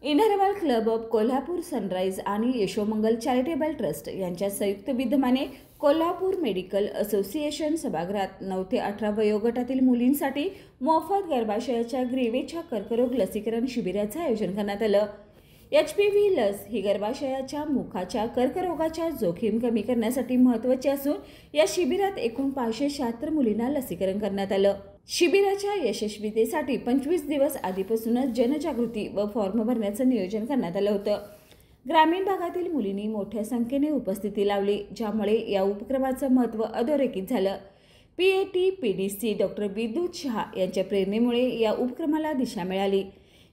इनरवाल club of Kolhapur sunrise आणि यशोमंगल charitable trust यांच्या संयुक्त विद्यमाने कोल्हापूर मेडिकल असोसिएशन सभागृहात 9 ते 18 वयोगटातील मुलींसाठी मोफत गर्भाशयाच्या ग्रीवेच्या कर्करोग लसीकरण शिबिराचे आयोजन करण्यात आलं। HPV लस ही गर्भाशयाच्या मुखाच्या कर्करोगाच्या जोखीम कमी करण्यासाठी महत्त्वाची असून या शिबिरात एकूण 576 मुलींना लसीकरण करण्यात आलं। शिबिराच्या यशस्वीतेसाठी 25 दिवस आधीपासूनच जनजागृती व फॉर्म भरण्याचं नियोजन करण्यात आलं होतं। ग्रामीण भागातील मुलींनी मोठ्या संख्येने उपस्थिती लावली, ज्यामुळे या उपक्रमाचं महत्त्व अधोरेखित झालं। PAT-PDC डॉक्टर विद्युत शहा यांच्या प्रेरणेमुळे या उपक्रमाला दिशा मिळाली।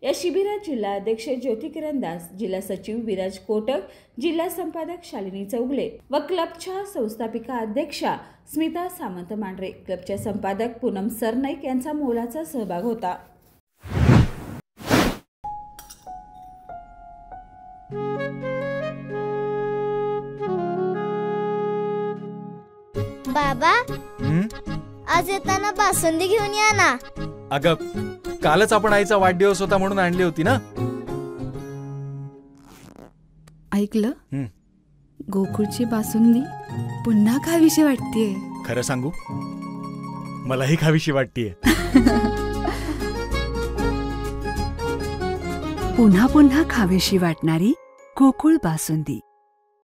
या शिबिरात जिल्हा अध्यक्ष ज्योती किरण दास, जिल्हा सचिव विराज कोटक, जिल्हा संपादक शालिनी चौगले व क्लबच्या संस्थापिका अध्यक्षा स्मिता सामंत मांढरे, क्लबच्या संपादक पूनम सरनाईक यांचा मोलाचा सहभाग होता। बाबा, आज येताना बासुंदी घेऊन या ना। अगं, कालच आपण आईचा वाढदिवस होता म्हणून आणली होती ना। ऐकलं? गोकुळची बासुंदी पुन्हा खावीशी वाटतेय। खरं सांगू, मलाही खावीशी वाटतेय। पुन्हा पुन्हा खावीशी वाटणारी गोकुळ बासुंदी।